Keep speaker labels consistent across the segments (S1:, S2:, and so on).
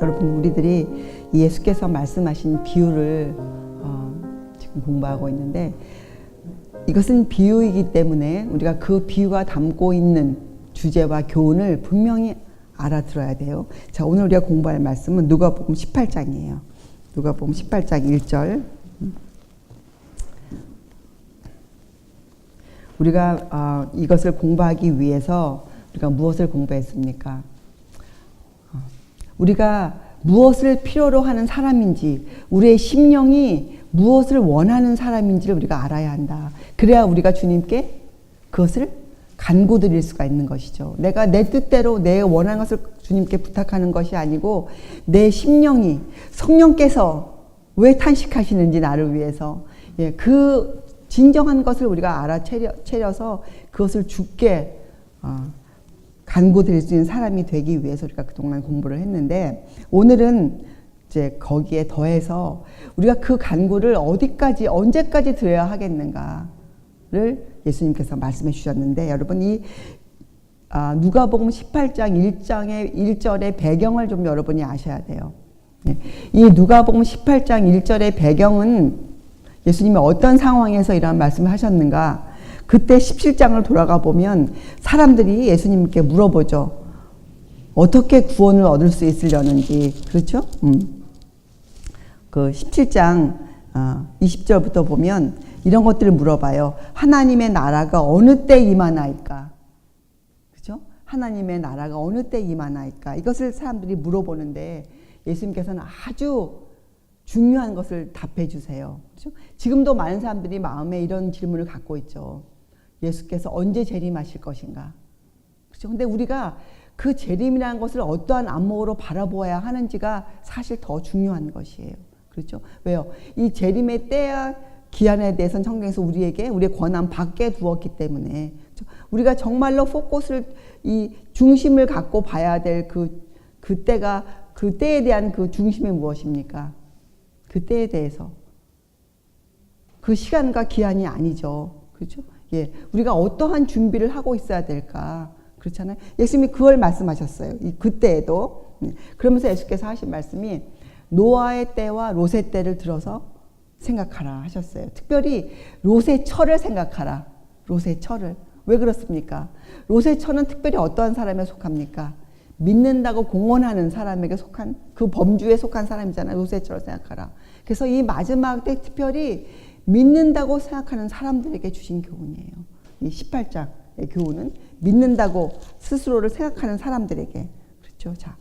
S1: 여러분, 우리들이 예수께서 말씀하신 비유를 지금 공부하고 있는데, 이것은 비유이기 때문에 우리가 그 비유가 담고 있는 주제와 교훈을 분명히 알아들어야 돼요. 자, 오늘 우리가 공부할 말씀은 누가복음 18장이에요. 누가복음 18장 1절. 우리가 이것을 공부하기 위해서 우리가 무엇을 공부했습니까? 우리가 무엇을 필요로 하는 사람인지, 우리의 심령이 무엇을 원하는 사람인지를 우리가 알아야 한다. 그래야 우리가 주님께 그것을 간구드릴 수가 있는 것이죠. 내가 내 뜻대로 내 원하는 것을 주님께 부탁하는 것이 아니고, 내 심령이 성령께서 왜 탄식하시는지 나를 위해서, 그 진정한 것을 우리가 알아채려서 그것을 주께 간구드릴 수 있는 사람이 되기 위해서 우리가 그동안 공부를 했는데, 오늘은 이제 거기에 더해서 우리가 그 간구를 어디까지, 언제까지 드려야 하겠는가를 예수님께서 말씀해 주셨는데, 여러분, 이 누가복음 18장 1절의 배경을 좀 여러분이 아셔야 돼요. 이 누가복음 18장 1절의 배경은 예수님이 어떤 상황에서 이런 말씀을 하셨는가? 그때 17장을 돌아가 보면 사람들이 예수님께 물어보죠. 어떻게 구원을 얻을 수 있으려는지. 그렇죠? 그 17장 20절부터 보면 이런 것들을 물어봐요. 하나님의 나라가 어느 때 임하나이까? 그렇죠? 하나님의 나라가 어느 때 임하나이까? 이것을 사람들이 물어보는데 예수님께서는 아주 중요한 것을 답해 주세요. 그렇죠? 지금도 많은 사람들이 마음에 이런 질문을 갖고 있죠. 예수께서 언제 재림하실 것인가? 그렇죠? 근데 우리가 그 재림이라는 것을 어떠한 안목으로 바라보아야 하는지가 사실 더 중요한 것이에요. 그렇죠? 왜요? 이 재림의 때와 기한에 대해서는 성경에서 우리에게 우리의 권한 밖에 두었기 때문에, 그렇죠? 우리가 정말로 포커스를, 이 중심을 갖고 봐야 될 그 때에 대한 그 중심이 무엇입니까? 그 때에 대해서. 그 시간과 기한이 아니죠. 그렇죠? 우리가 어떠한 준비를 하고 있어야 될까? 그렇잖아요. 예수님이 그걸 말씀하셨어요. 그때에도. 그러면서 예수께서 하신 말씀이 노아의 때와 롯의 때를 들어서 생각하라 하셨어요. 특별히 롯의 철을 생각하라. 롯의 철을. 왜 그렇습니까? 롯의 철은 특별히 어떠한 사람에 속합니까? 믿는다고 공언하는 사람에게 속한, 그 범주에 속한 사람이잖아요. 롯의 철을 생각하라. 그래서 이 마지막 때 특별히 믿는다고 생각하는 사람들에게 주신 교훈이에요. 이 18장의 교훈은 믿는다고 스스로를 생각하는 사람들에게. 그렇죠? 자,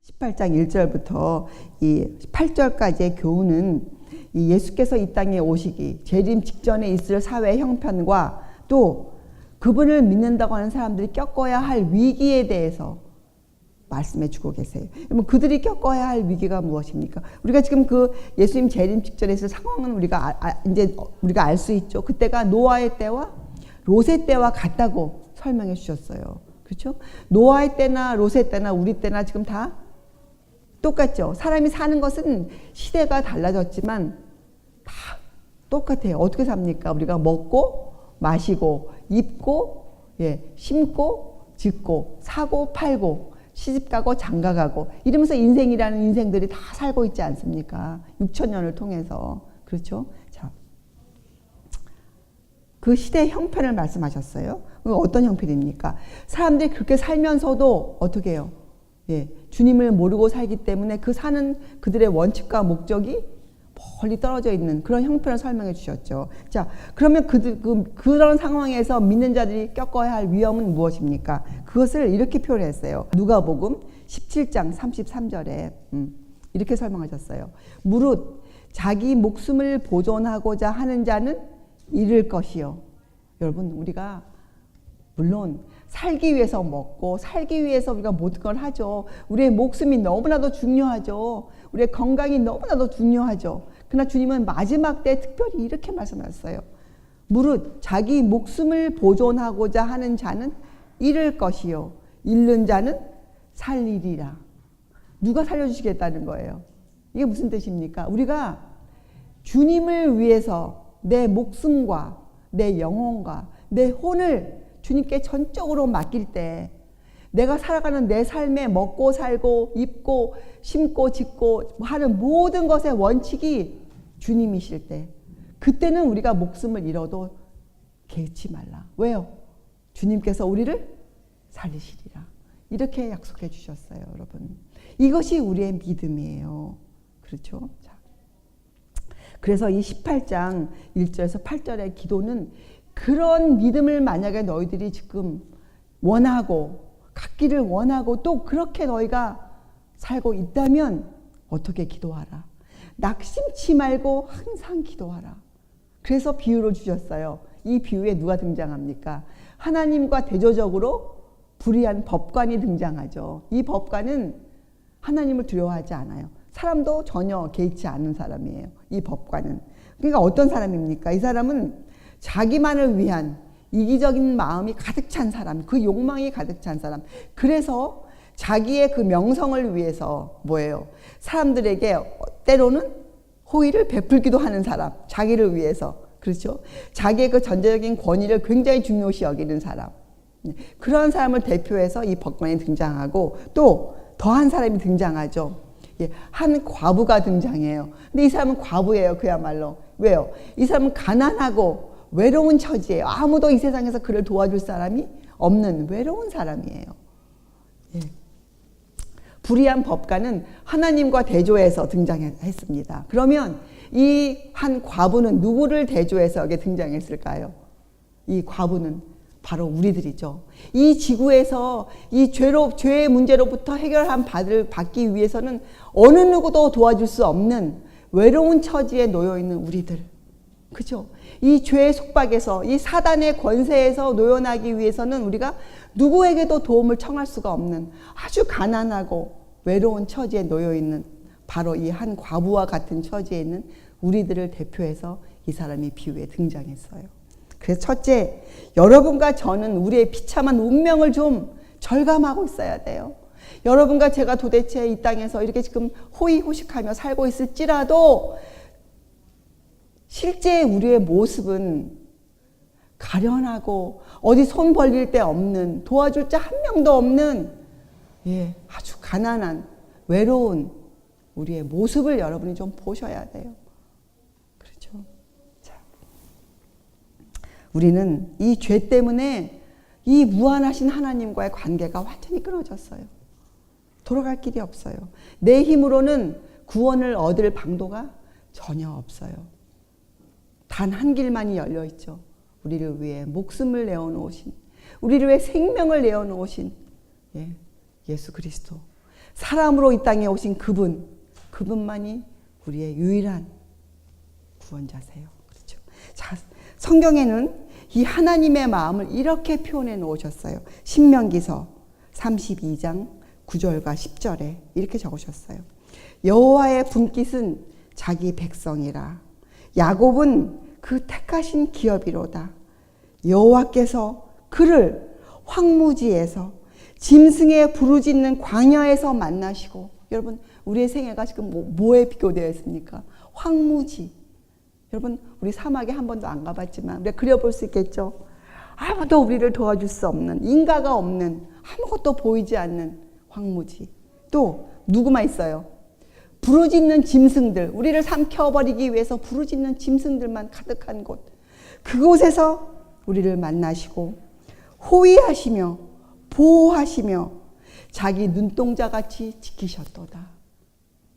S1: 18장 1절부터 이 8절까지의 교훈은 이 예수께서 이 땅에 오시기, 재림 직전에 있을 사회의 형편과 또 그분을 믿는다고 하는 사람들이 겪어야 할 위기에 대해서 말씀해 주고 계세요. 그들이 겪어야 할 위기가 무엇입니까? 우리가 지금 그 예수님 재림 직전에 있을 상황은 우리가 이제 우리가 알 수 있죠. 그때가 노아의 때와 롯의 때와 같다고 설명해 주셨어요. 그렇죠? 노아의 때나 롯의 때나 우리 때나 지금 다 똑같죠. 사람이 사는 것은 시대가 달라졌지만 다 똑같아요. 어떻게 삽니까? 우리가 먹고 마시고 입고, 심고 짓고 사고 팔고 시집가고 장가가고 이러면서 인생이라는 인생들이 다 살고 있지 않습니까? 6,000년을 통해서. 그렇죠? 자, 그 시대의 형편을 말씀하셨어요. 어떤 형편입니까? 사람들이 그렇게 살면서도 어떻게 해요? 주님을 모르고 살기 때문에 그 사는 그들의 원칙과 목적이 멀리 떨어져 있는 그런 형편을 설명해 주셨죠. 자, 그러면 그런 상황에서 믿는 자들이 겪어야 할 위험은 무엇입니까? 그것을 이렇게 표현했어요. 누가복음 17장 33절에 이렇게 설명하셨어요. 무릇 자기 목숨을 보존하고자 하는 자는 잃을 것이요. 여러분, 우리가 물론 살기 위해서 먹고 살기 위해서 우리가 모든 걸 하죠. 우리의 목숨이 너무나도 중요하죠. 우리의 건강이 너무나도 중요하죠. 그러나 주님은 마지막 때 특별히 이렇게 말씀하셨어요. 무릇 자기 목숨을 보존하고자 하는 자는 잃을 것이요 잃는 자는 살리리라. 누가 살려주시겠다는 거예요? 이게 무슨 뜻입니까? 우리가 주님을 위해서 내 목숨과 내 영혼과 내 혼을 주님께 전적으로 맡길 때 내가 살아가는 내 삶에 먹고 살고 입고 심고 짓고 하는 모든 것의 원칙이 주님이실 때, 그때는 우리가 목숨을 잃어도 개의치 말라. 왜요? 주님께서 우리를 살리시리라. 이렇게 약속해 주셨어요, 여러분. 이것이 우리의 믿음이에요. 그렇죠? 자, 그래서 이 18장 1절에서 8절의 기도는 그런 믿음을 만약에 너희들이 지금 원하고 갖기를 원하고 또 그렇게 너희가 살고 있다면 어떻게 기도하라. 낙심치 말고 항상 기도하라. 그래서 비유를 주셨어요. 이 비유에 누가 등장합니까? 하나님과 대조적으로 불의한 법관이 등장하죠. 이 법관은 하나님을 두려워하지 않아요. 사람도 전혀 개의치 않는 사람이에요. 이 법관은. 그러니까 어떤 사람입니까? 이 사람은 자기만을 위한 이기적인 마음이 가득 찬 사람, 그 욕망이 가득 찬 사람. 그래서 자기의 그 명성을 위해서 뭐예요? 사람들에게 때로는 호의를 베풀기도 하는 사람, 자기를 위해서. 그렇죠? 자기의 그 전제적인 권위를 굉장히 중요시 여기는 사람. 그런 사람을 대표해서 이 법관이 등장하고 또 더한 사람이 등장하죠. 한 과부가 등장해요. 근데 이 사람은 과부예요, 그야말로. 왜요? 이 사람은 가난하고 외로운 처지예요. 아무도 이 세상에서 그를 도와줄 사람이 없는 외로운 사람이에요. 예. 불의한 법관은 하나님과 대조해서 등장했습니다. 그러면 이 한 과부는 누구를 대조해서 여기 등장했을까요? 이 과부는 바로 우리들이죠. 이 지구에서 이 죄의 문제로부터 받기 위해서는 어느 누구도 도와줄 수 없는 외로운 처지에 놓여 있는 우리들. 그죠? 이 죄의 속박에서, 이 사단의 권세에서 놓여나기 위해서는 우리가 누구에게도 도움을 청할 수가 없는 아주 가난하고 외로운 처지에 놓여 있는 바로 이 한 과부와 같은 처지에 있는 우리들을 대표해서 이 사람이 비유에 등장했어요. 그래서 첫째, 여러분과 저는 우리의 비참한 운명을 좀 절감하고 있어야 돼요. 여러분과 제가 도대체 이 땅에서 이렇게 지금 호의호식하며 살고 있을지라도 실제 우리의 모습은 가련하고 어디 손 벌릴 데 없는, 도와줄 자 한 명도 없는 아주 가난한 외로운 우리의 모습을 여러분이 좀 보셔야 돼요. 그렇죠? 자, 우리는 이 죄 때문에 이 무한하신 하나님과의 관계가 완전히 끊어졌어요. 돌아갈 길이 없어요. 내 힘으로는 구원을 얻을 방도가 전혀 없어요. 단 한 길만이 열려 있죠. 우리를 위해 목숨을 내어놓으신, 우리를 위해 생명을 내어놓으신 예수 그리스도. 사람으로 이 땅에 오신 그분만이 우리의 유일한 구원자세요. 그렇죠? 자, 성경에는 이 하나님의 마음을 이렇게 표현해 놓으셨어요. 신명기서 32장 9절과 10절에 이렇게 적으셨어요. 여호와의 분깃은 자기 백성이라. 야곱은 그 택하신 기업이로다. 여호와께서 그를 황무지에서 짐승의 부르짖는 광야에서 만나시고. 여러분, 우리의 생애가 지금 뭐에 비교되어 있습니까? 황무지. 여러분, 우리 사막에 한 번도 안 가봤지만 우리가 그려볼 수 있겠죠? 아무도 우리를 도와줄 수 없는, 인가가 없는, 아무것도 보이지 않는 황무지. 또 누구만 있어요? 부르짖는 짐승들, 우리를 삼켜버리기 위해서 부르짖는 짐승들만 가득한 곳. 그곳에서 우리를 만나시고 호위하시며 보호하시며 자기 눈동자같이 지키셨도다.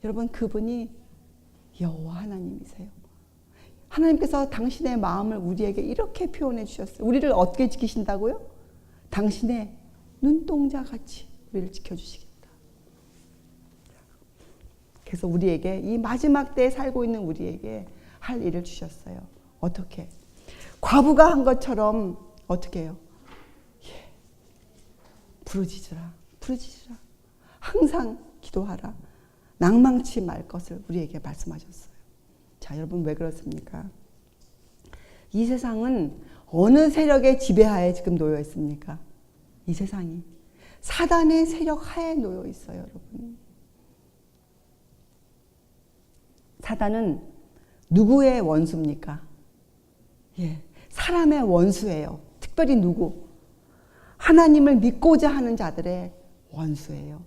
S1: 여러분, 그분이 여호와 하나님이세요. 하나님께서 당신의 마음을 우리에게 이렇게 표현해 주셨어요. 우리를 어떻게 지키신다고요? 당신의 눈동자같이 우리를 지켜주시겠다. 그래서 우리에게 이 마지막 때에 살고 있는 우리에게 할 일을 주셨어요. 어떻게? 과부가 한 것처럼 어떻게 해요? 부르짖으라. 항상 기도하라. 낭망치 말 것을 우리에게 말씀하셨어요. 자, 여러분, 왜 그렇습니까? 이 세상은 어느 세력의 지배하에 지금 놓여 있습니까? 이 세상이 사단의 세력 하에 놓여 있어요, 여러분. 사단은 누구의 원수입니까? 사람의 원수예요. 특별히 누구? 하나님을 믿고자 하는 자들의 원수예요.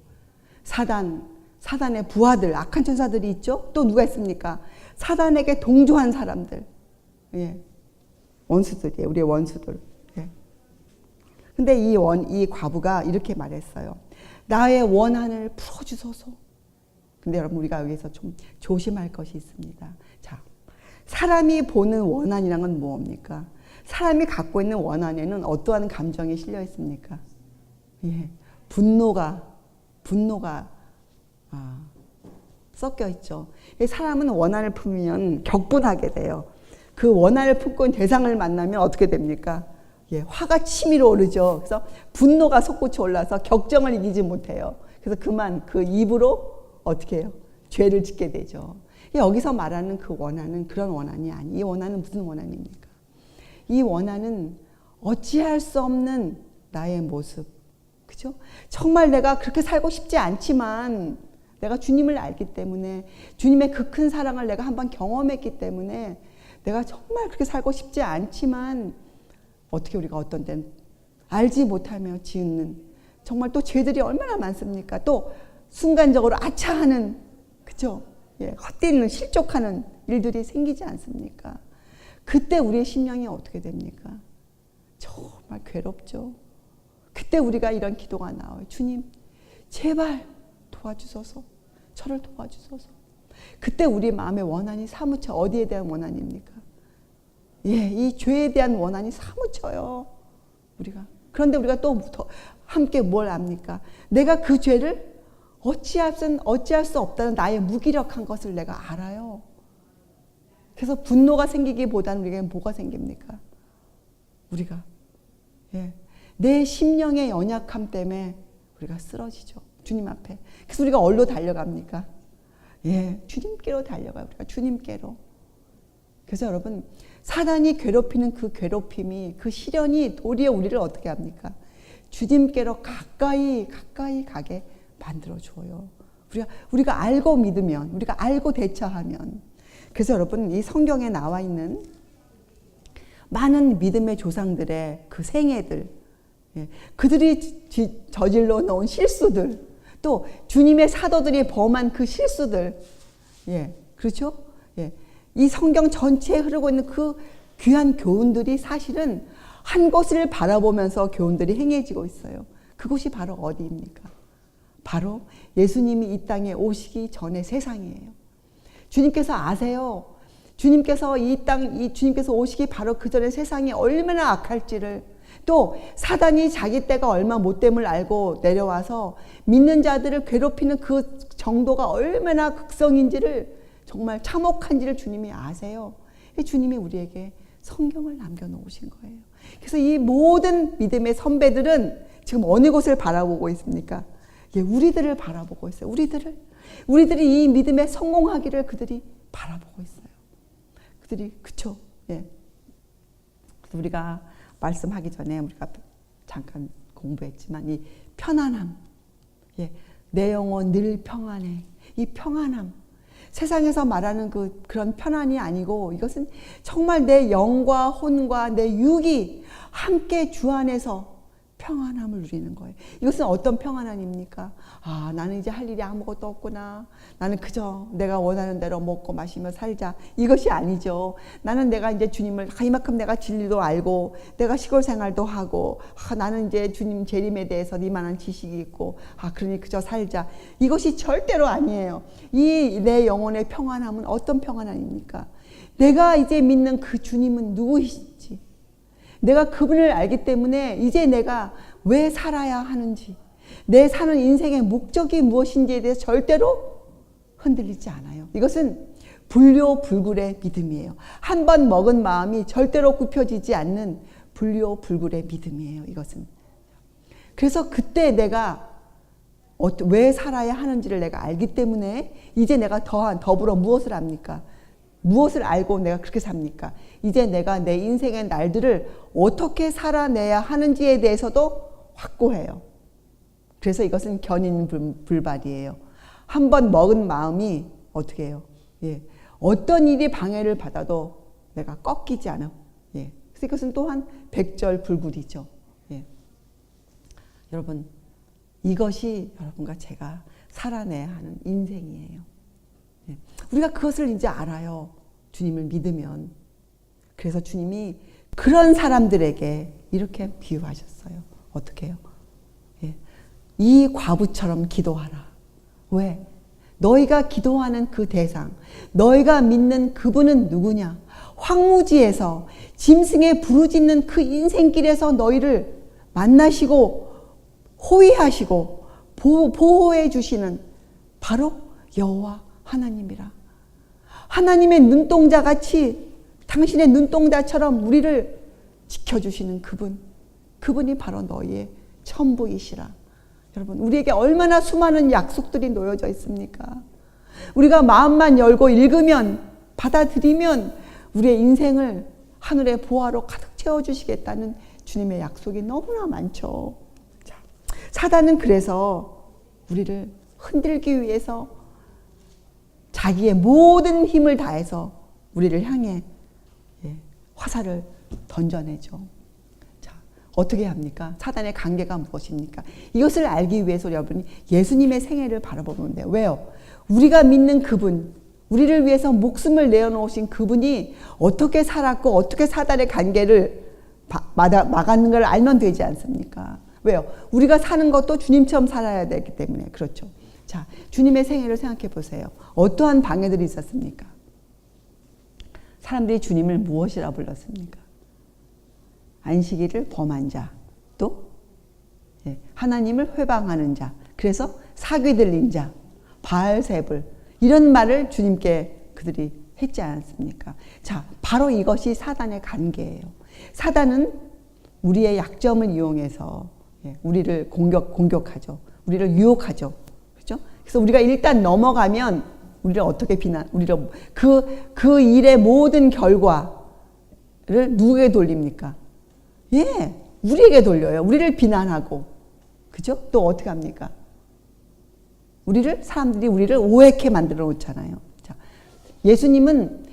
S1: 사단의 부하들, 악한 천사들이 있죠. 또 누가 있습니까? 사단에게 동조한 사람들. 예. 원수들이에요. 우리의 원수들. 예. 근데 이 과부가 이렇게 말했어요. 나의 원한을 풀어주소서. 근데 여러분, 우리가 여기서 좀 조심할 것이 있습니다. 자, 사람이 보는 원한이란 건 뭡니까? 사람이 갖고 있는 원한에는 어떠한 감정이 실려 있습니까? 예. 분노가 섞여 있죠. 사람은 원한을 품으면 격분하게 돼요. 그 원한을 품고 있는 대상을 만나면 어떻게 됩니까? 예, 화가 치밀어 오르죠. 그래서 분노가 솟구쳐 올라서 격정을 이기지 못해요. 그래서 그만 그 입으로 어떻게 해요? 죄를 짓게 되죠. 여기서 말하는 그 원한은 그런 원한이 아니에요. 이 원한은 무슨 원한입니까? 이 원한은 어찌할 수 없는 나의 모습. 그죠? 정말 내가 그렇게 살고 싶지 않지만 내가 주님을 알기 때문에, 주님의 그 큰 사랑을 내가 한번 경험했기 때문에 내가 정말 그렇게 살고 싶지 않지만 어떻게 우리가 어떤 때는 알지 못하며 지은 정말 또 죄들이 얼마나 많습니까? 또 순간적으로 아차하는, 그죠? 예, 헛되는 실족하는 일들이 생기지 않습니까? 그때 우리의 심령이 어떻게 됩니까? 정말 괴롭죠. 그때 우리가 이런 기도가 나와요. 주님, 제발 도와주소서. 저를 도와주소서. 그때 우리 마음의 원한이 사무쳐. 어디에 대한 원한입니까? 예, 이 죄에 대한 원한이 사무쳐요. 우리가. 그런데 우리가 또 함께 뭘 압니까? 내가 그 죄를 어찌할 수 없다는 나의 무기력한 것을 내가 알아요. 그래서 분노가 생기기보다는 우리에게 뭐가 생깁니까? 우리가 예, 내 심령의 연약함 때문에 우리가 쓰러지죠. 주님 앞에. 그래서 우리가 어디로 달려갑니까? 예, 주님께로 달려가요. 우리가 주님께로. 그래서 여러분, 사단이 괴롭히는 그 괴롭힘이, 그 시련이 도리어 우리를 어떻게 합니까? 주님께로 가까이 가게 만들어줘요. 우리가 알고 믿으면, 우리가 알고 대처하면. 그래서 여러분, 이 성경에 나와 있는 많은 믿음의 조상들의 그 생애들, 예, 그들이 저질러 놓은 실수들, 또 주님의 사도들이 범한 그 실수들, 예, 그렇죠? 예, 이 성경 전체에 흐르고 있는 그 귀한 교훈들이 사실은 한 곳을 바라보면서 교훈들이 행해지고 있어요. 그곳이 바로 어디입니까? 바로 예수님이 이 땅에 오시기 전의 세상이에요. 주님께서 아세요. 주님께서 주님께서 오시기 바로 그 전의 세상이 얼마나 악할지를, 또 사단이 자기 때가 얼마 못됨을 알고 내려와서 믿는 자들을 괴롭히는 그 정도가 얼마나 극성인지를, 정말 참혹한지를 주님이 아세요. 주님이 우리에게 성경을 남겨놓으신 거예요. 그래서 이 모든 믿음의 선배들은 지금 어느 곳을 바라보고 있습니까? 예, 우리들을 바라보고 있어요. 우리들이 이 믿음에 성공하기를 그들이 바라보고 있어요. 그들이, 그쵸? 예. 우리가 말씀하기 전에 우리가 잠깐 공부했지만 이 편안함, 예, 내 영혼 늘 평안해. 이 평안함, 세상에서 말하는 그런 편안이 아니고, 이것은 정말 내 영과 혼과 내 육이 함께 주 안에서 평안함을 누리는 거예요. 이것은 어떤 평안함입니까? 아, 나는 이제 할 일이 아무것도 없구나. 나는 그저 내가 원하는 대로 먹고 마시며 살자. 이것이 아니죠. 나는 내가 이제 주님을, 이만큼 내가 진리도 알고, 내가 시골 생활도 하고, 나는 이제 주님 재림에 대해서 이만한 지식이 있고, 그러니 그저 살자. 이것이 절대로 아니에요. 이 내 영혼의 평안함은 어떤 평안함입니까? 내가 이제 믿는 그 주님은 누구이신지, 내가 그분을 알기 때문에 이제 내가 왜 살아야 하는지, 내 사는 인생의 목적이 무엇인지에 대해서 절대로 흔들리지 않아요. 이것은 불교불굴의 믿음이에요. 한 번 먹은 마음이 절대로 굽혀지지 않는 불교불굴의 믿음이에요. 이것은. 그래서 그때 내가 왜 살아야 하는지를 내가 알기 때문에 이제 내가 더불어 무엇을 합니까? 무엇을 알고 내가 그렇게 삽니까? 이제 내가 내 인생의 날들을 어떻게 살아내야 하는지에 대해서도 확고해요. 그래서 이것은 견인불발이에요. 한 번 먹은 마음이 어떻게 해요? 예. 어떤 일이 방해를 받아도 내가 꺾이지 않아. 예. 그래서 이것은 또한 백절불굴이죠. 예. 여러분, 이것이 여러분과 제가 살아내야 하는 인생이에요. 우리가 그것을 이제 알아요. 주님을 믿으면. 그래서 주님이 그런 사람들에게 이렇게 비유하셨어요. 어떻게 해요? 이 과부처럼 기도하라. 왜? 너희가 기도하는 그 대상, 너희가 믿는 그분은 누구냐? 황무지에서 짐승에 부르짖는 그 인생길에서 너희를 만나시고 호위하시고 보호해 주시는 바로 여호와 하나님이라. 하나님의 눈동자같이 당신의 눈동자처럼 우리를 지켜주시는 그분이 바로 너희의 전부이시라. 여러분, 우리에게 얼마나 수많은 약속들이 놓여져 있습니까? 우리가 마음만 열고 읽으면, 받아들이면 우리의 인생을 하늘의 보화로 가득 채워주시겠다는 주님의 약속이 너무나 많죠. 자, 사단은 그래서 우리를 흔들기 위해서 자기의 모든 힘을 다해서 우리를 향해 화살을 던져내죠. 자, 어떻게 합니까? 사단의 관계가 무엇입니까? 이것을 알기 위해서 여러분이 예수님의 생애를 바라보면 돼요. 왜요? 우리가 믿는 그분, 우리를 위해서 목숨을 내어놓으신 그분이 어떻게 살았고 어떻게 사단의 관계를 막았는 걸 알면 되지 않습니까? 왜요? 우리가 사는 것도 주님처럼 살아야 되기 때문에 그렇죠. 자, 주님의 생애를 생각해 보세요. 어떠한 방해들이 있었습니까? 사람들이 주님을 무엇이라 불렀습니까? 안식일을 범한 자, 또 하나님을 회방하는 자, 그래서 사귀 들린 자, 바알세불, 이런 말을 주님께 그들이 했지 않았습니까? 자, 바로 이것이 사단의 관계예요. 사단은 우리의 약점을 이용해서 우리를 공격하죠. 우리를 유혹하죠. 그렇죠? 그래서 우리가 일단 넘어가면 우리를 어떻게 우리를 그 일의 모든 결과를 누구에게 돌립니까? 우리에게 돌려요. 우리를 비난하고, 그죠? 또 어떻게 합니까? 사람들이 우리를 오해케 만들어 놓잖아요. 자, 예수님은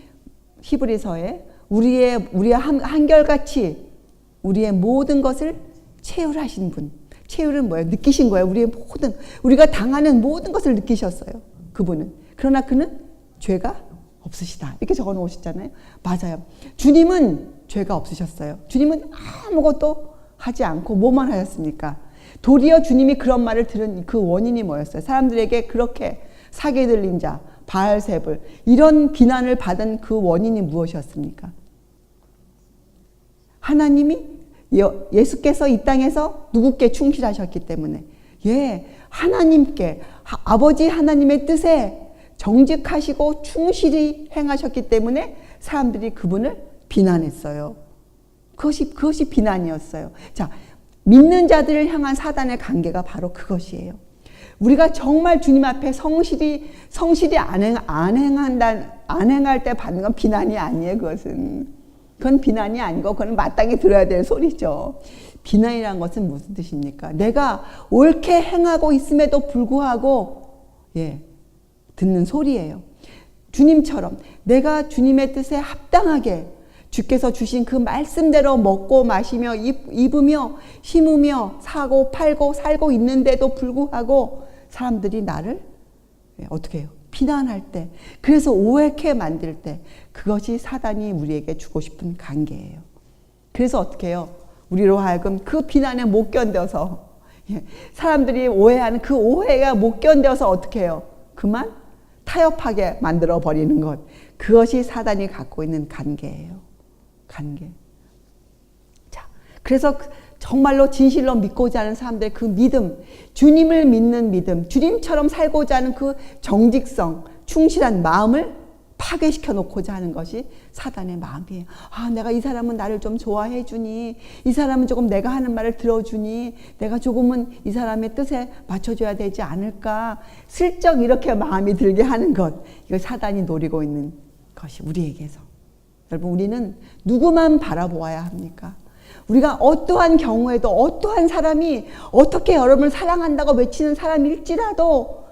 S1: 히브리서에 우리의 한결같이 우리의 모든 것을 체휼하신 분. 체휼은 뭐예요? 느끼신 거예요. 우리가 당하는 모든 것을 느끼셨어요. 그분은. 그러나 그는 죄가 없으시다. 이렇게 적어 놓으셨잖아요. 맞아요. 주님은 죄가 없으셨어요. 주님은 아무것도 하지 않고 뭐만 하셨습니까? 도리어 주님이 그런 말을 들은 그 원인이 뭐였어요? 사람들에게 그렇게 사기 들린 자, 바알세불, 이런 비난을 받은 그 원인이 무엇이었습니까? 하나님이 예수께서 이 땅에서 누구께 충실하셨기 때문에, 하나님께, 아버지 하나님의 뜻에 정직하시고 충실히 행하셨기 때문에 사람들이 그분을 비난했어요. 그것이 비난이었어요. 자, 믿는 자들을 향한 사단의 관계가 바로 그것이에요. 우리가 정말 주님 앞에 성실히 안 행할 때 받는 건 비난이 아니에요. 그건 비난이 아니고 그건 마땅히 들어야 될 소리죠. 비난이란 것은 무슨 뜻입니까? 내가 옳게 행하고 있음에도 불구하고 듣는 소리예요. 주님처럼 내가 주님의 뜻에 합당하게 주께서 주신 그 말씀대로 먹고 마시며 입으며 심으며 사고 팔고 살고 있는데도 불구하고 사람들이 나를 어떻게 해요? 비난할 때, 그래서 오해케 만들 때, 그것이 사단이 우리에게 주고 싶은 관계예요. 그래서 어떻게 해요? 우리로 하여금 그 비난에 못 견뎌서, 사람들이 오해하는 그 오해가 못 견뎌서 어떻게 해요? 그만 타협하게 만들어 버리는 것. 그것이 사단이 갖고 있는 관계예요. 관계. 자, 그래서 정말로 진실로 믿고자 하는 사람들의 그 믿음, 주님을 믿는 믿음, 주님처럼 살고자 하는 그 정직성, 충실한 마음을 파괴시켜 놓고자 하는 것이 사단의 마음이에요. 내가 이 사람은 나를 좀 좋아해 주니, 이 사람은 조금 내가 하는 말을 들어주니, 내가 조금은 이 사람의 뜻에 맞춰줘야 되지 않을까, 슬쩍 이렇게 마음이 들게 하는 것, 이걸 사단이 노리고 있는 것이 우리에게서. 여러분, 우리는 누구만 바라보아야 합니까? 우리가 어떠한 경우에도 어떠한 사람이 어떻게 여러분을 사랑한다고 외치는 사람일지라도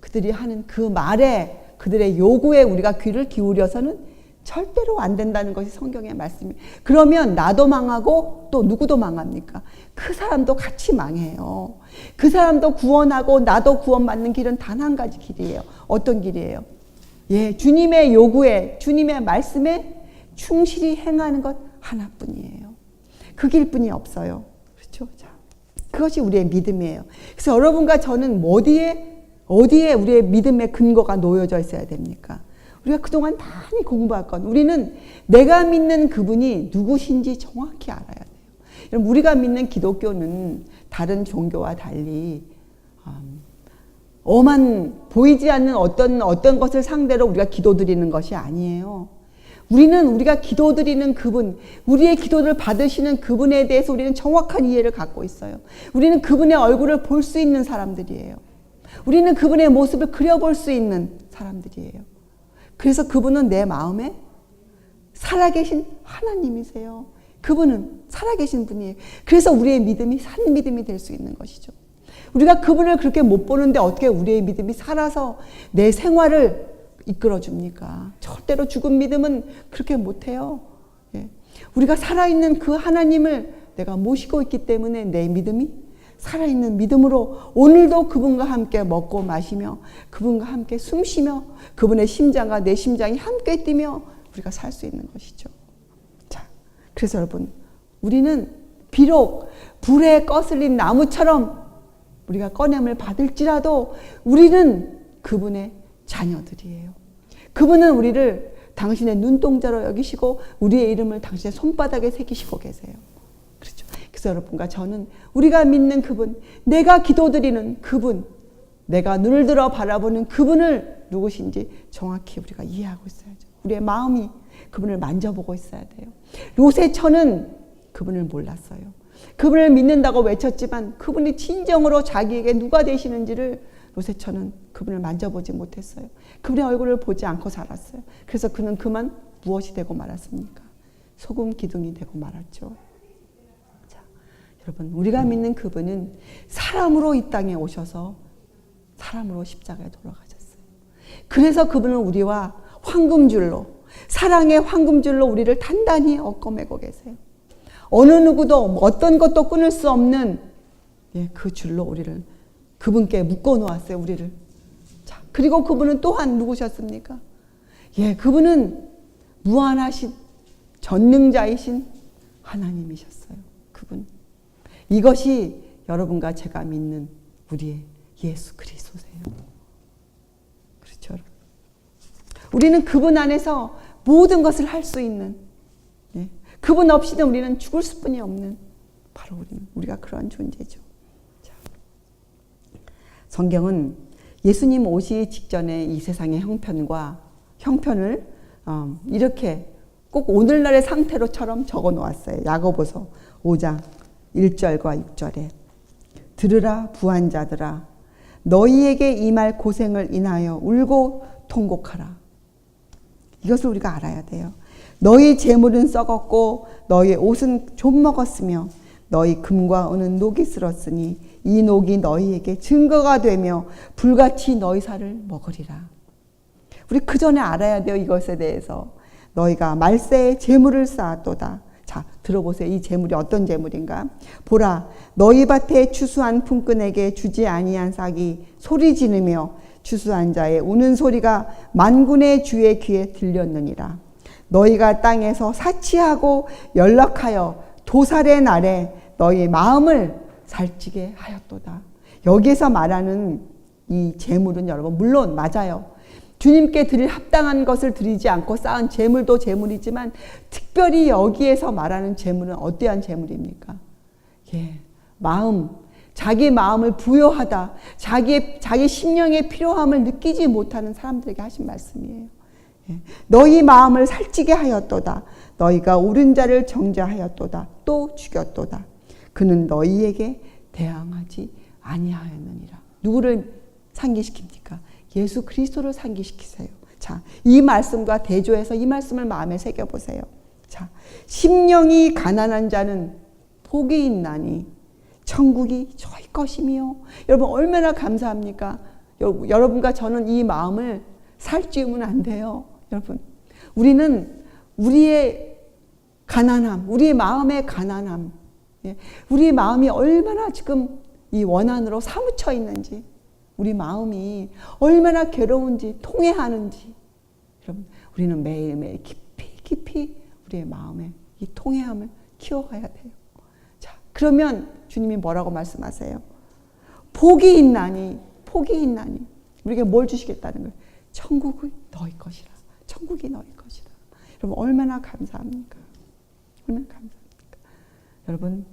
S1: 그들이 하는 그 말에, 그들의 요구에 우리가 귀를 기울여서는 절대로 안 된다는 것이 성경의 말씀이에요. 그러면 나도 망하고 또 누구도 망합니까? 그 사람도 같이 망해요. 그 사람도 구원하고 나도 구원받는 길은 단 한 가지 길이에요. 어떤 길이에요? 예, 주님의 요구에, 주님의 말씀에 충실히 행하는 것 하나뿐이에요. 그 길뿐이 없어요. 그렇죠? 자, 그것이 우리의 믿음이에요. 그래서 여러분과 저는 어디에 우리의 믿음의 근거가 놓여져 있어야 됩니까? 우리가 그동안 많이 공부할 건 우리는 내가 믿는 그분이 누구신지 정확히 알아야 돼요. 여러분, 우리가 믿는 기독교는 다른 종교와 달리 보이지 않는 어떤 것을 상대로 우리가 기도드리는 것이 아니에요. 우리가 기도드리는 그분, 우리의 기도를 받으시는 그분에 대해서 우리는 정확한 이해를 갖고 있어요. 우리는 그분의 얼굴을 볼 수 있는 사람들이에요. 우리는 그분의 모습을 그려볼 수 있는 사람들이에요. 그래서 그분은 내 마음에 살아계신 하나님이세요. 그분은 살아계신 분이에요. 그래서 우리의 믿음이 산 믿음이 될 수 있는 것이죠. 우리가 그분을 그렇게 못 보는데 어떻게 우리의 믿음이 살아서 내 생활을 이끌어줍니까? 절대로 죽은 믿음은 그렇게 못해요. 예. 우리가 살아있는 그 하나님을 내가 모시고 있기 때문에 내 믿음이 살아있는 믿음으로 오늘도 그분과 함께 먹고 마시며 그분과 함께 숨쉬며 그분의 심장과 내 심장이 함께 뛰며 우리가 살 수 있는 것이죠. 자, 그래서 여러분, 우리는 비록 불에 거슬린 나무처럼 우리가 꺼냄을 받을지라도 우리는 그분의 자녀들이에요. 그분은 우리를 당신의 눈동자로 여기시고 우리의 이름을 당신의 손바닥에 새기시고 계세요. 그렇죠. 그래서 여러분과 저는 우리가 믿는 그분, 내가 기도드리는 그분, 내가 눈을 들어 바라보는 그분을 누구신지 정확히 우리가 이해하고 있어야죠. 우리의 마음이 그분을 만져보고 있어야 돼요. 롯의 처는 그분을 몰랐어요. 그분을 믿는다고 외쳤지만 그분이 진정으로 자기에게 누가 되시는지를 롯의 처는 그분을 만져보지 못했어요. 그분의 얼굴을 보지 않고 살았어요. 그래서 그는 그만 무엇이 되고 말았습니까? 소금 기둥이 되고 말았죠. 자, 여러분, 우리가 믿는 그분은 사람으로 이 땅에 오셔서 사람으로 십자가에 돌아가셨어요. 그래서 그분은 우리와 황금줄로, 사랑의 황금줄로 우리를 단단히 얽어매고 계세요. 어느 누구도 어떤 것도 끊을 수 없는 그 줄로 우리를 그분께 묶어 놓았어요. 우리를. 자, 그리고 그분은 또한 누구셨습니까? 그분은 무한하신 전능자이신 하나님이셨어요. 그분. 이것이 여러분과 제가 믿는 우리의 예수 그리스도세요. 그렇죠, 여러분. 우리는 그분 안에서 모든 것을 할 수 있는, 그분 없이는 우리는 죽을 수뿐이 없는, 바로 우리가 그러한 존재죠. 자, 성경은 예수님 오시기 직전에 이 세상의 형편을 이렇게 꼭 오늘날의 상태로처럼 적어 놓았어요. 야고보서 5장 1절과 6절에 들으라 부한자들아 너희에게 임할 고생을 인하여 울고 통곡하라. 이것을 우리가 알아야 돼요. 너희 재물은 썩었고 너희 옷은 좀 먹었으며 너희 금과 은은 녹이 슬었으니 이 녹이 너희에게 증거가 되며 불같이 너희 살을 먹으리라. 우리 그 전에 알아야 돼요. 이것에 대해서. 너희가 말세에 재물을 쌓았도다. 자, 들어보세요. 이 재물이 어떤 재물인가? 보라, 너희 밭에 추수한 품꾼에게 주지 아니한 삭이 소리 지르며 추수한 자의 우는 소리가 만군의 주의 귀에 들렸느니라. 너희가 땅에서 사치하고 연락하여 도살의 날에 너희 마음을 살찌게 하였도다. 여기에서 말하는 이 재물은 여러분 물론 맞아요. 주님께 드릴 합당한 것을 드리지 않고 쌓은 재물도 재물이지만 특별히 여기에서 말하는 재물은 어떠한 재물입니까? 마음, 자기 마음을 부여하다, 자기 심령의 필요함을 느끼지 못하는 사람들에게 하신 말씀이에요. 너희 마음을 살찌게 하였도다. 너희가 옳은 자를 정죄하였도다. 또 죽였도다. 그는 너희에게 대항하지 아니하였느니라. 누구를 상기시킵니까? 예수 그리스도를 상기시키세요. 자, 이 말씀과 대조해서 이 말씀을 마음에 새겨보세요. 자, 심령이 가난한 자는 복이 있나니 천국이 저희 것이며. 여러분 얼마나 감사합니까? 여러분과 저는 이 마음을 살찌우면 안 돼요. 여러분, 우리는 우리의 가난함, 우리의 마음의 가난함, 우리의 마음이 얼마나 지금 이 원한으로 사무쳐 있는지, 우리 마음이 얼마나 괴로운지, 통해하는지, 여러분, 우리는 매일매일 깊이 우리의 마음에 이 통해함을 키워가야 돼요. 자, 그러면 주님이 뭐라고 말씀하세요? 복이 있나니, 우리에게 뭘 주시겠다는 거예요? 천국이 너희 것이라. 천국이 너희 것이라. 여러분, 얼마나 감사합니까? 얼마나 감사합니까? 여러분,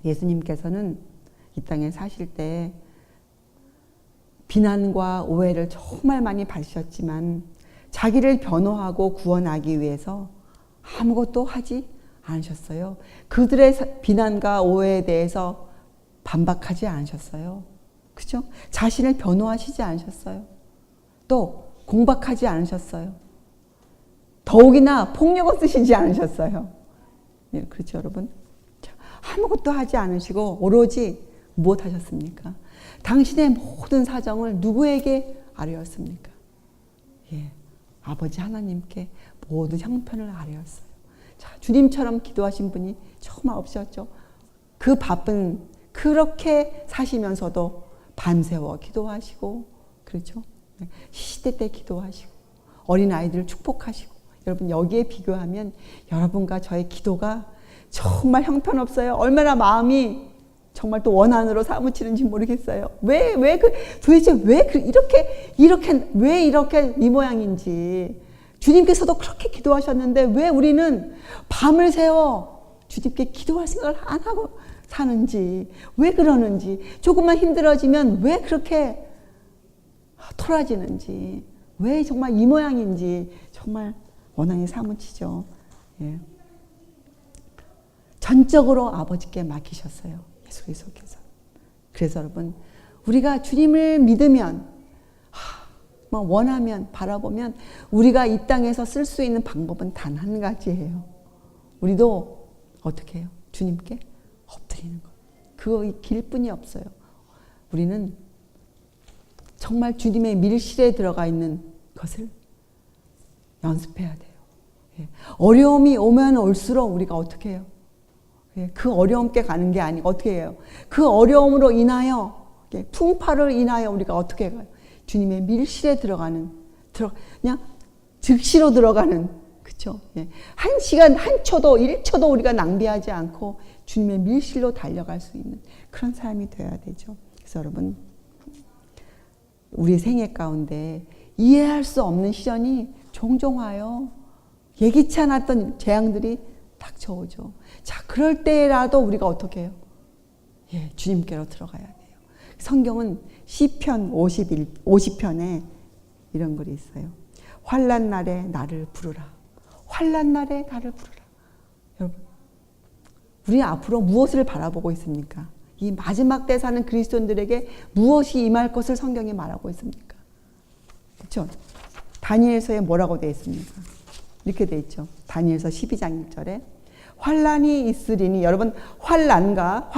S1: 예수님께서는 이 땅에 사실 때 비난과 오해를 정말 많이 받으셨지만 자기를 변호하고 구원하기 위해서 아무것도 하지 않으셨어요. 그들의 비난과 오해에 대해서 반박하지 않으셨어요. 그죠? 자신을 변호하시지 않으셨어요. 또 공박하지 않으셨어요. 더욱이나 폭력을 쓰시지 않으셨어요. 네, 그렇죠, 여러분? 자, 아무것도 하지 않으시고 오로지 무엇 하셨습니까? 당신의 모든 사정을 누구에게 아뢰었습니까? 예, 아버지 하나님께 모든 형편을 아뢰었어요. 자, 주님처럼 기도하신 분이 정말 없으셨죠. 그 바쁜 그렇게 사시면서도 밤새워 기도하시고, 그렇죠? 시시때 때 기도하시고, 어린아이들을 축복하시고, 여러분, 여기에 비교하면 여러분과 저의 기도가 정말 형편없어요. 얼마나 마음이 정말 또 원한으로 사무치는지 모르겠어요. 도대체 왜 이렇게 이 모양인지. 주님께서도 그렇게 기도하셨는데 왜 우리는 밤을 새워 주님께 기도할 생각을 안 하고 사는지, 왜 그러는지, 조금만 힘들어지면 왜 그렇게 토라지는지, 왜 정말 이 모양인지 정말 원한이 사무치죠. 예. 전적으로 아버지께 맡기셨어요. 예수 그리스도께서. 그래서 여러분, 우리가 주님을 믿으면, 원하면, 바라보면 우리가 이 땅에서 쓸 수 있는 방법은 단 한 가지예요. 우리도 어떻게 해요? 주님께 엎드리는 것. 그 길뿐이 없어요. 우리는 정말 주님의 밀실에 들어가 있는 것을 연습해야 돼요. 예. 어려움이 오면 올수록 우리가 어떻게 해요? 예. 그 어려움께 가는 게 아니고 어떻게 해요? 그 어려움으로 인하여, 풍파를 인하여 우리가 어떻게 해요? 주님의 밀실에 그냥 즉시로 들어가는, 그쵸? 예. 한 시간, 한 초도, 1초도 우리가 낭비하지 않고 주님의 밀실로 달려갈 수 있는 그런 삶이 되어야 되죠. 그래서 여러분, 우리 생애 가운데 이해할 수 없는 시련이 종종 와요. 예기치 않았던 재앙들이 닥쳐오죠. 자, 그럴 때라도 우리가 어떻게 해요? 예, 주님께로 들어가야 돼요. 성경은 시편 50편에 이런 글이 있어요. 환난 날에 나를 부르라. 환난 날에 나를 부르라. 여러분, 우리 앞으로 무엇을 바라보고 있습니까? 이 마지막 때 사는 그리스도인들에게 무엇이 임할 것을 성경이 말하고 있습니까? 그렇죠? 다니엘서에 뭐라고 되어 있습니까? 이렇게 되어 있죠. 다니엘서 12장 1절에 환난이 있으리니, 여러분, 환난과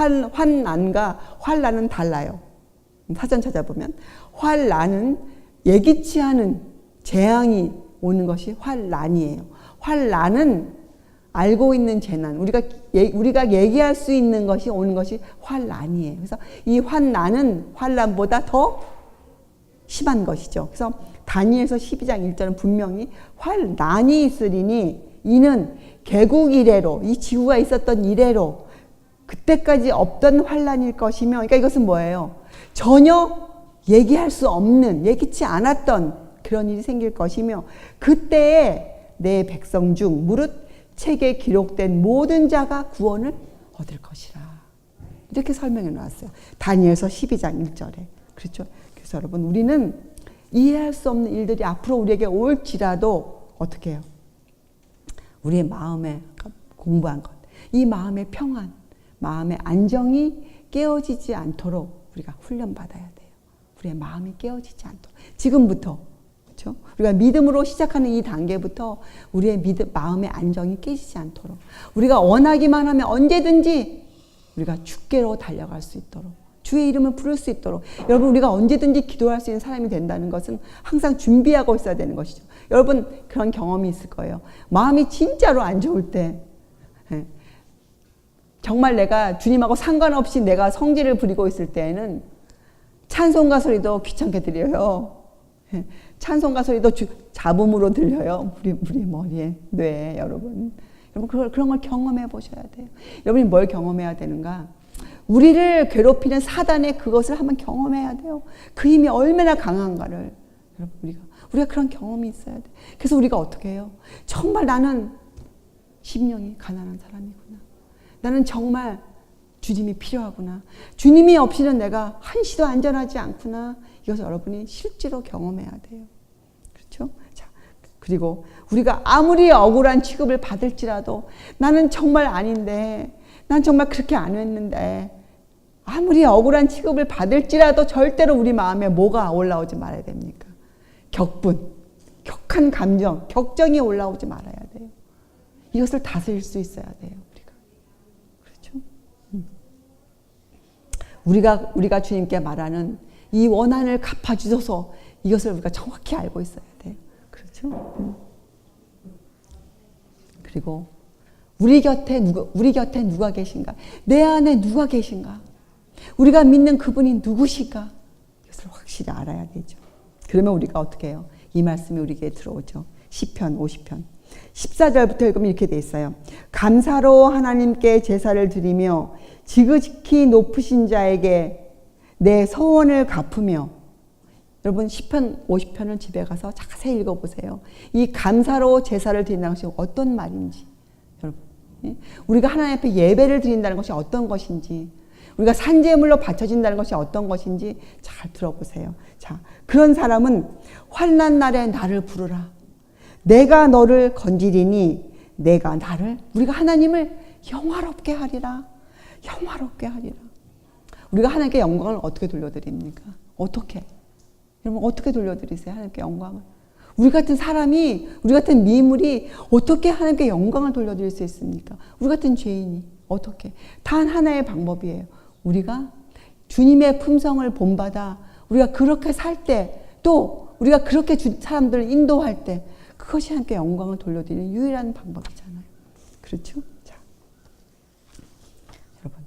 S1: 환난은 달라요. 사전 찾아보면 환난은 예기치 않은 재앙이 오는 것이 환난이에요. 환난은 알고 있는 재난, 우리가 얘기할 수 있는 것이 오는 것이 환난이에요. 그래서 이 환난은 환난보다 더 심한 것이죠. 그래서 다니엘서 12장 1절은 분명히 환난이 있으리니 이는 개국 이래로, 이 지구가 있었던 이래로 그때까지 없던 환난일 것이며, 그러니까 이것은 뭐예요? 전혀 얘기할 수 없는, 예기치 않았던 그런 일이 생길 것이며, 그때에 내 백성 중 무릇 책에 기록된 모든 자가 구원을 얻을 것이라. 이렇게 설명해 놓았어요. 다니엘서 12장 1절에. 그렇죠? 그래서 여러분, 우리는 이해할 수 없는 일들이 앞으로 우리에게 올지라도 어떻게 해요? 우리의 마음에 공부한 것, 이 마음의 평안, 마음의 안정이 깨어지지 않도록 우리가 훈련받아야 돼요. 우리의 마음이 깨어지지 않도록. 지금부터. 그렇죠? 우리가 믿음으로 시작하는 이 단계부터 우리의 마음의 안정이 깨지지 않도록, 우리가 원하기만 하면 언제든지 우리가 주께로 달려갈 수 있도록 주의 이름을 부를 수 있도록. 여러분, 우리가 언제든지 기도할 수 있는 사람이 된다는 것은 항상 준비하고 있어야 되는 것이죠. 여러분, 그런 경험이 있을 거예요. 마음이 진짜로 안 좋을 때, 정말 내가 주님하고 상관없이 내가 성질을 부리고 있을 때에는 찬송가 소리도 귀찮게 들려요. 찬송가 소리도 잡음으로 들려요. 우리 머리에, 뇌에, 여러분. 여러분, 그런 걸 경험해 보셔야 돼요. 여러분이 뭘 경험해야 되는가? 우리를 괴롭히는 사단의 그것을 한번 경험해야 돼요. 그 힘이 얼마나 강한가를. 여러분, 우리가 그런 경험이 있어야 돼. 그래서 우리가 어떻게 해요? 정말 나는 심령이 가난한 사람이구나. 나는 정말 주님이 필요하구나. 주님이 없이는 내가 한시도 안전하지 않구나. 이것을 여러분이 실제로 경험해야 돼요. 그렇죠? 자, 그리고 우리가 아무리 억울한 취급을 받을지라도 나는 정말 아닌데, 난 정말 그렇게 안 했는데, 아무리 억울한 취급을 받을지라도 절대로 우리 마음에 뭐가 올라오지 말아야 됩니까? 격분, 격한 감정, 격정이 올라오지 말아야 돼요. 이것을 다스릴 수 있어야 돼요. 우리가 주님께 말하는 이 원한을 갚아주셔서 이것을 우리가 정확히 알고 있어야 돼요. 그렇죠? 그리고 우리 곁에 누가 계신가? 내 안에 누가 계신가? 우리가 믿는 그분이 누구실까? 이것을 확실히 알아야 되죠. 그러면 우리가 어떻게 해요? 이 말씀이 우리에게 들어오죠. 시편 50편 14절부터 읽으면 이렇게 돼 있어요. 감사로 하나님께 제사를 드리며 지극히 높으신 자에게 내 서원을 갚으며. 여러분, 시편 50편을 집에 가서 자세히 읽어보세요. 이 감사로 제사를 드린다는 것이 어떤 말인지, 여러분, 우리가 하나님 앞에 예배를 드린다는 것이 어떤 것인지, 우리가 산제물로 바쳐진다는 것이 어떤 것인지 잘 들어보세요. 자, 그런 사람은 환난 날에 나를 부르라. 내가 너를 건지리니 내가 우리가 하나님을 영화롭게 하리라. 영화롭게 하리라. 우리가 하나님께 영광을 어떻게 돌려드립니까? 어떻게? 여러분, 어떻게 돌려드리세요? 하나님께 영광을. 우리 같은 사람이, 우리 같은 미물이 어떻게 하나님께 영광을 돌려드릴 수 있습니까? 우리 같은 죄인이 어떻게? 단 하나의 방법이에요. 우리가 주님의 품성을 본받아 우리가 그렇게 살 때, 또 우리가 그렇게 사람들을 인도할 때, 그것이 하나님께 영광을 돌려드리는 유일한 방법이잖아요. 그렇죠? 자, 여러분,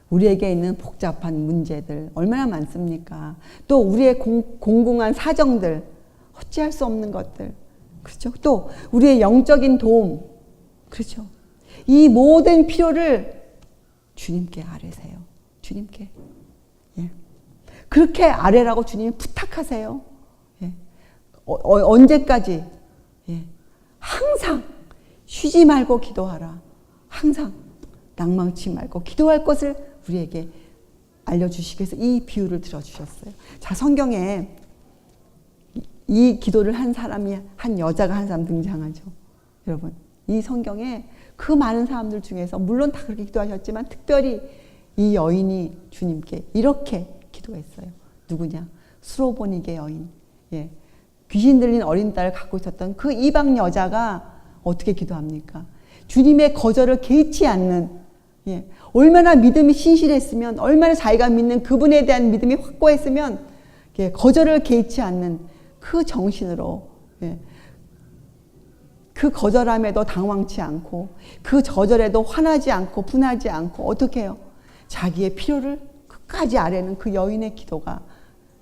S1: 우리에게 있는 복잡한 문제들 얼마나 많습니까? 또 우리의 공공한 사정들, 어찌할 수 없는 것들, 그렇죠? 또 우리의 영적인 도움, 그렇죠? 이 모든 필요를 주님께 아뢰세요. 주님께. 예. 그렇게 아뢰라고 주님이 부탁하세요. 예. 언제까지? 예. 항상 쉬지 말고 기도하라. 항상 낭망치 말고 기도할 것을 우리에게 알려주시기 위해서 이 비유를 들어주셨어요. 자, 성경에 이 기도를 한 사람이, 한 여자가 한 사람 등장하죠. 여러분, 이 성경에 그 많은 사람들 중에서 물론 다 그렇게 기도하셨지만 특별히 이 여인이 주님께 이렇게 기도했어요. 누구냐? 수로보니게 여인. 예. 귀신 들린 어린 딸을 갖고 있었던 그 이방 여자가 어떻게 기도합니까? 주님의 거절을 개의치 않는, 예. 얼마나 믿음이 신실했으면, 얼마나 자기가 믿는 그분에 대한 믿음이 확고했으면, 예. 거절을 개의치 않는 그 정신으로, 예. 그 거절함에도 당황치 않고, 그 저절에도 화나지 않고 분하지 않고, 어떻게 해요? 자기의 필요를 끝까지 아뢰는 그 여인의 기도가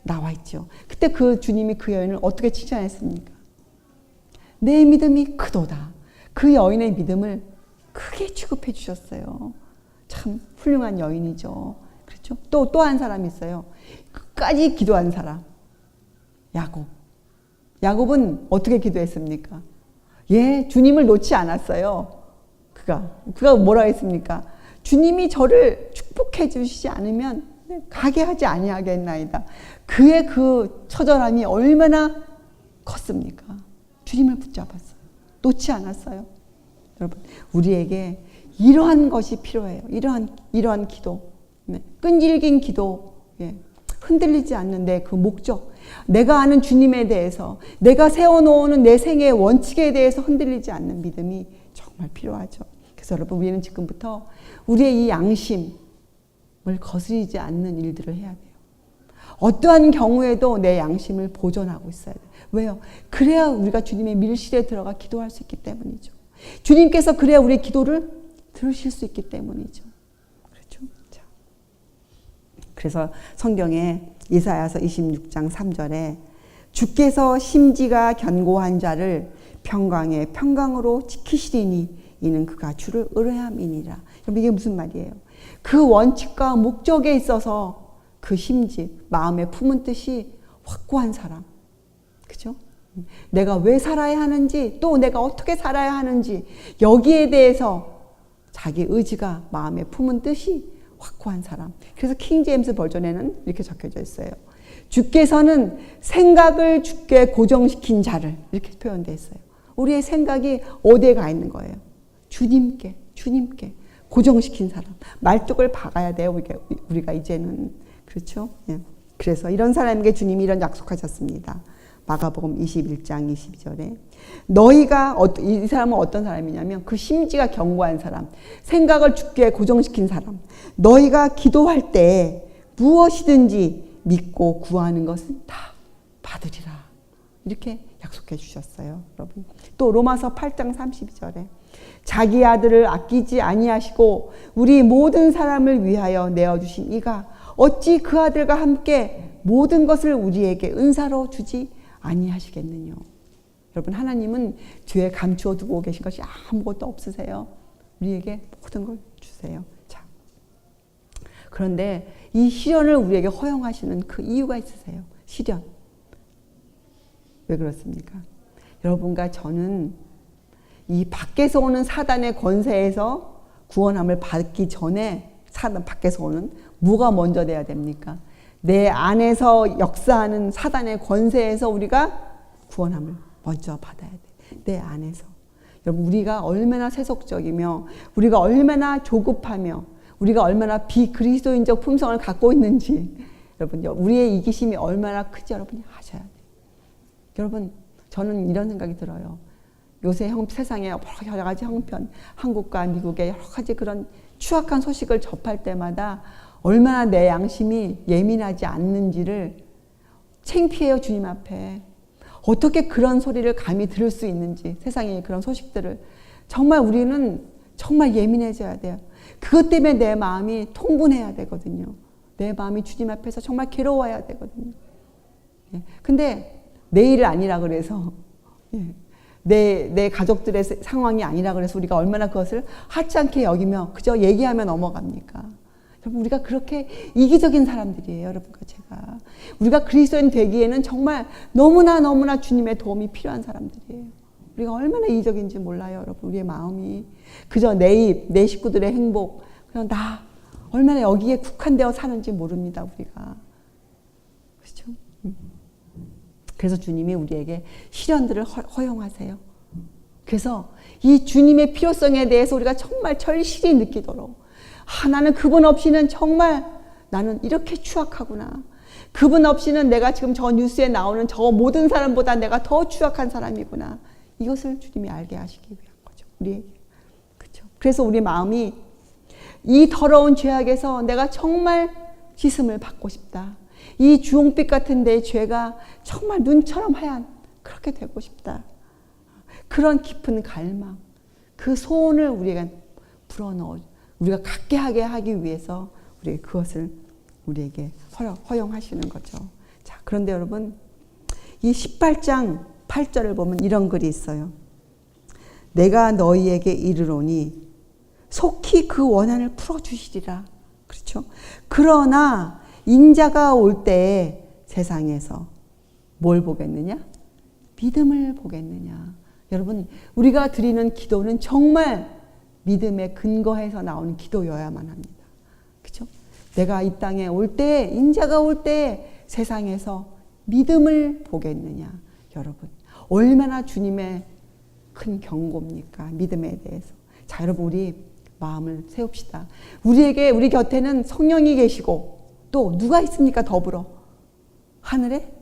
S1: 나와 있죠. 그때 그 주님이 그 여인을 어떻게 칭찬했습니까? 내 믿음이 크도다. 그 여인의 믿음을 크게 취급해 주셨어요. 참 훌륭한 여인이죠. 그렇죠? 또 한 사람이 있어요. 끝까지 기도한 사람. 야곱. 야곱은 어떻게 기도했습니까? 예, 주님을 놓지 않았어요. 그가 뭐라 했습니까? 주님이 저를 축복해 주시지 않으면 가게 하지 아니하겠나이다. 그의 그 처절함이 얼마나 컸습니까? 주님을 붙잡았어요. 놓지 않았어요. 여러분, 우리에게 이러한 것이 필요해요. 이러한 기도, 끈질긴 기도, 예. 흔들리지 않는 내 그 목적, 내가 아는 주님에 대해서, 내가 세워놓은 내 생애의 원칙에 대해서 흔들리지 않는 믿음이 정말 필요하죠. 그래서 여러분, 우리는 지금부터 우리의 이 양심, 거스리지 않는 일들을 해야 돼요. 어떠한 경우에도 내 양심을 보존하고 있어야 돼요. 왜요? 그래야 우리가 주님의 밀실에 들어가 기도할 수 있기 때문이죠. 주님께서 그래야 우리의 기도를 들으실 수 있기 때문이죠. 그렇죠? 자. 그래서 성경에 이사야서 26장 3절에 주께서 심지가 견고한 자를 평강에 평강으로 지키시리니 이는 그가 주를 의뢰함이니라. 그럼 이게 무슨 말이에요? 그 원칙과 목적에 있어서 그 심지, 마음에 품은 뜻이 확고한 사람. 그죠? 내가 왜 살아야 하는지, 또 내가 어떻게 살아야 하는지, 여기에 대해서 자기 의지가 마음에 품은 뜻이 확고한 사람. 그래서 킹 제임스 버전에는 이렇게 적혀져 있어요. 주께서는 생각을 주께 고정시킨 자를, 이렇게 표현되어 있어요. 우리의 생각이 어디에 가 있는 거예요? 주님께 고정시킨 사람. 말뚝을 박아야 돼요, 우리가 이제는. 그렇죠? 예. 그래서 이런 사람에게 주님이 이런 약속하셨습니다. 마가복음 21장 22절에 너희가, 이 사람은 어떤 사람이냐면 그 심지가 견고한 사람, 생각을 주께 고정시킨 사람. 너희가 기도할 때 무엇이든지 믿고 구하는 것은 다 받으리라. 이렇게 약속해 주셨어요, 여러분. 또 로마서 8장 32절에 자기 아들을 아끼지 아니하시고 우리 모든 사람을 위하여 내어주신 이가 어찌 그 아들과 함께 모든 것을 우리에게 은사로 주지 아니하시겠느냐. 여러분, 하나님은 뒤에 감추어 두고 계신 것이 아무것도 없으세요. 우리에게 모든 걸 주세요. 자, 그런데 이 시련을 우리에게 허용하시는 그 이유가 있으세요. 시련. 왜 그렇습니까? 여러분과 저는 이 밖에서 오는 사단의 권세에서 구원함을 받기 전에, 사단 밖에서 오는 뭐가 먼저 돼야 됩니까? 내 안에서 역사하는 사단의 권세에서 우리가 구원함을 먼저 받아야 돼. 내 안에서. 여러분, 우리가 얼마나 세속적이며 우리가 얼마나 조급하며 우리가 얼마나 비그리스도인적 품성을 갖고 있는지, 여러분, 우리의 이기심이 얼마나 큰지 여러분이 아셔야 돼요. 여러분, 저는 이런 생각이 들어요. 요새 세상에 여러 가지 형편, 한국과 미국의 여러 가지 그런 추악한 소식을 접할 때마다 얼마나 내 양심이 예민하지 않는지를 창피해요, 주님 앞에. 어떻게 그런 소리를 감히 들을 수 있는지, 세상의 그런 소식들을. 정말 우리는 정말 예민해져야 돼요. 그것 때문에 내 마음이 통분해야 되거든요. 내 마음이 주님 앞에서 정말 괴로워야 되거든요. 근데 내 일이 아니라 그래서, 내 가족들의 상황이 아니라 그래서 우리가 얼마나 그것을 하찮게 여기며 그저 얘기하며 넘어갑니까? 여러분, 우리가 그렇게 이기적인 사람들이에요, 여러분과 제가. 우리가 그리스도인 되기에는 정말 너무나 주님의 도움이 필요한 사람들이에요. 우리가 얼마나 이기적인지 몰라요, 여러분. 우리의 마음이 그저 내 입, 내 식구들의 행복, 그냥 나 얼마나 여기에 국한되어 사는지 모릅니다, 우리가. 그렇죠? 그래서 주님이 우리에게 시련들을 허용하세요. 그래서 이 주님의 필요성에 대해서 우리가 정말 절실히 느끼도록, 나는 그분 없이는 정말 나는 이렇게 추악하구나. 그분 없이는 내가 지금 저 뉴스에 나오는 저 모든 사람보다 내가 더 추악한 사람이구나. 이것을 주님이 알게 하시기 위한 거죠, 우리에게. 그렇죠? 그래서 우리 마음이 이 더러운 죄악에서 내가 정말 씻음을 받고 싶다. 이 주홍빛 같은 내 죄가 정말 눈처럼 하얀, 그렇게 되고 싶다. 그런 깊은 갈망, 그 소원을 우리가 불어넣어, 우리가 갖게 하기 위해서 우리 그것을 우리에게 허용하시는 거죠. 자, 그런데 여러분, 이 18장 8절을 보면 이런 글이 있어요. 내가 너희에게 이르노니 속히 그 원한을 풀어주시리라. 그렇죠? 그러나 인자가 올 때에 세상에서 뭘 보겠느냐? 믿음을 보겠느냐? 여러분, 우리가 드리는 기도는 정말 믿음에 근거해서 나오는 기도여야만 합니다. 그렇죠? 내가 이 땅에 올 때, 인자가 올 때 세상에서 믿음을 보겠느냐? 여러분, 얼마나 주님의 큰 경고입니까? 믿음에 대해서. 자, 여러분, 우리 마음을 세웁시다. 우리 곁에는 성령이 계시고 또 누가 있습니까? 더불어 하늘에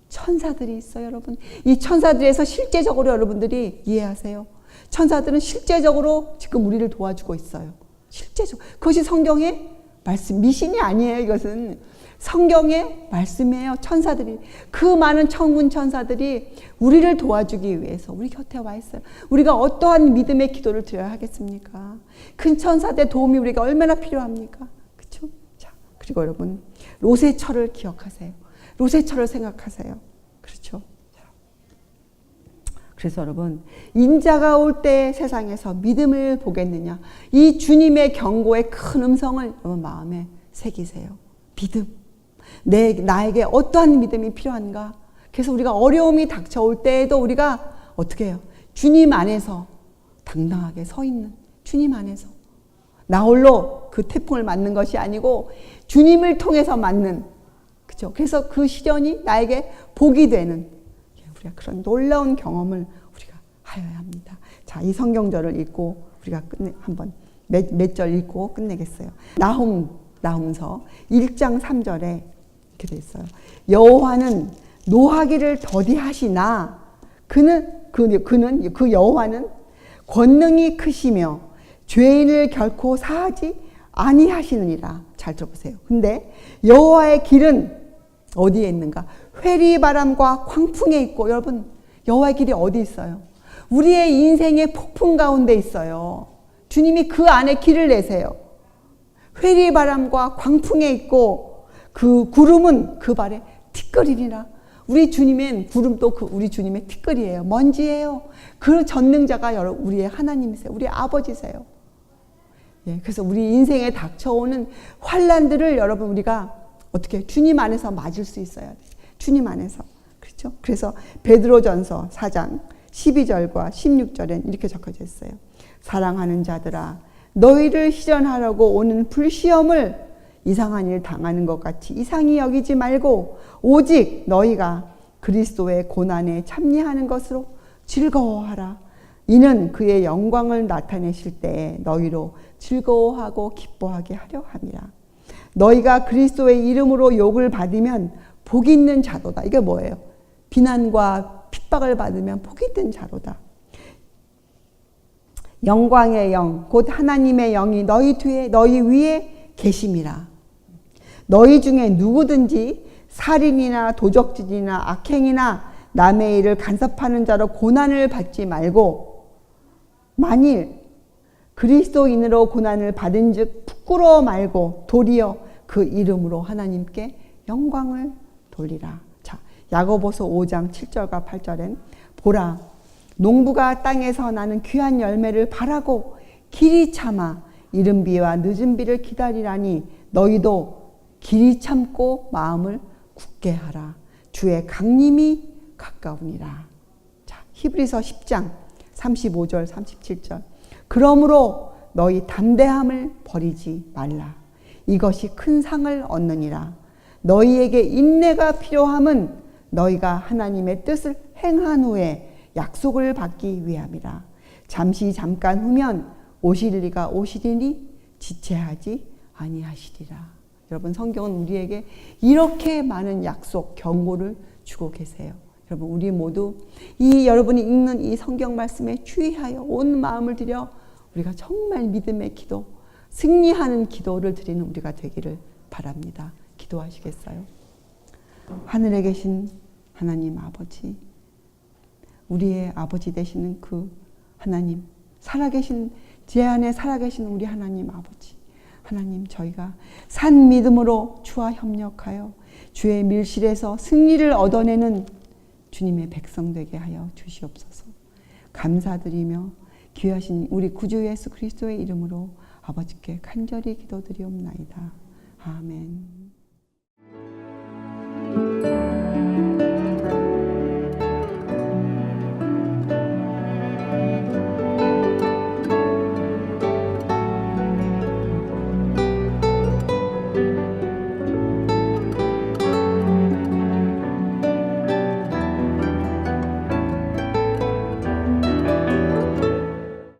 S1: 천사들이 있어요, 여러분. 이 천사들에서 실제적으로 여러분들이 이해하세요. 천사들은 실제적으로 지금 우리를 도와주고 있어요. 실제적으로. 그것이 성경에 말씀, 미신이 아니에요. 이것은 성경의 말씀이에요. 천사들이, 그 많은 천군 천사들이 우리를 도와주기 위해서 우리 곁에 와 있어요. 우리가 어떠한 믿음의 기도를 드려야 하겠습니까? 큰 천사들의 도움이 우리가 얼마나 필요합니까? 그렇죠? 자, 그리고 여러분, 롯의 철을 기억하세요. 롯의 철을 생각하세요. 그렇죠? 그래서 여러분, 인자가 올 때 세상에서 믿음을 보겠느냐, 이 주님의 경고의 큰 음성을 여러분 마음에 새기세요. 믿음. 나에게 어떠한 믿음이 필요한가? 그래서 우리가 어려움이 닥쳐올 때에도 우리가 어떻게 해요? 주님 안에서 당당하게 서 있는, 주님 안에서 나 홀로 그 태풍을 맞는 것이 아니고 주님을 통해서 맞는, 그렇죠? 그래서 그 시련이 나에게 복이 되는, 우리가 그런 놀라운 경험을 우리가 하여야 합니다. 자, 이 성경절을 읽고 우리가 한번 몇 절 읽고 끝내겠어요. 나훔서 1장 3절에 이렇게 돼 있어요. 여호와는 노하기를 더디하시나 그 여호와는 권능이 크시며 죄인을 결코 사하지 아니하시느니라. 잘 들어보세요. 근데 여호와의 길은 어디에 있는가? 회리바람과 광풍에 있고, 여러분, 여호와의 길이 어디 있어요? 우리의 인생의 폭풍 가운데 있어요. 주님이 그 안에 길을 내세요. 회리바람과 광풍에 있고 그 구름은 그 발에 티끌이니라. 우리 주님은 구름도 우리 주님의 티끌이에요. 먼지예요. 그 전능자가 우리의 하나님이세요. 우리 아버지세요. 예, 그래서 우리 인생에 닥쳐오는 환난들을 여러분 우리가 어떻게 주님 안에서 맞을 수 있어야 돼요. 주님 안에서. 그렇죠? 그래서 베드로전서 4장 12절과 16절엔 이렇게 적혀져 있어요. 사랑하는 자들아, 너희를 시련하려고 오는 불시험을 이상한 일 당하는 것 같이 이상히 여기지 말고 오직 너희가 그리스도의 고난에 참여하는 것으로 즐거워하라. 이는 그의 영광을 나타내실 때에 너희로 즐거워하고 기뻐하게 하려 함이라. 너희가 그리스도의 이름으로 욕을 받으면 복이 있는 자로다. 이게 뭐예요? 비난과 핍박을 받으면 복이 있는 자로다. 영광의 영, 곧 하나님의 영이 너희 위에 계심이라. 너희 중에 누구든지 살인이나 도적질이나 악행이나 남의 일을 간섭하는 자로 고난을 받지 말고, 만일 그리스도인으로 고난을 받은 즉 부끄러워 말고 도리어 그 이름으로 하나님께 영광을 돌리라. 자, 야고보서 5장 7절과 8절엔 보라, 농부가 땅에서 나는 귀한 열매를 바라고 길이 참아 이른 비와 늦은 비를 기다리라니 너희도 길이 참고 마음을 굳게 하라. 주의 강림이 가까우니라. 자, 히브리서 10장 35절 37절. 그러므로 너희 담대함을 버리지 말라. 이것이 큰 상을 얻느니라. 너희에게 인내가 필요함은 너희가 하나님의 뜻을 행한 후에 약속을 받기 위함이라. 잠깐 후면 오시리가 오시리니 지체하지 아니하시리라. 여러분, 성경은 우리에게 이렇게 많은 약속, 경고를 주고 계세요. 여러분, 우리 모두 여러분이 읽는 이 성경 말씀에 주의하여 온 마음을 들여 우리가 정말 믿음의 기도, 승리하는 기도를 드리는 우리가 되기를 바랍니다. 기도하시겠어요? 하늘에 계신 하나님 아버지, 우리의 아버지 되시는 그 하나님, 제 안에 살아계신 우리 하나님 아버지, 하나님, 저희가 산 믿음으로 주와 협력하여 주의 밀실에서 승리를 얻어내는 주님의 백성 되게 하여 주시옵소서. 감사드리며 귀하신 우리 구주 예수 그리스도의 이름으로 아버지께 간절히 기도드리옵나이다. 아멘.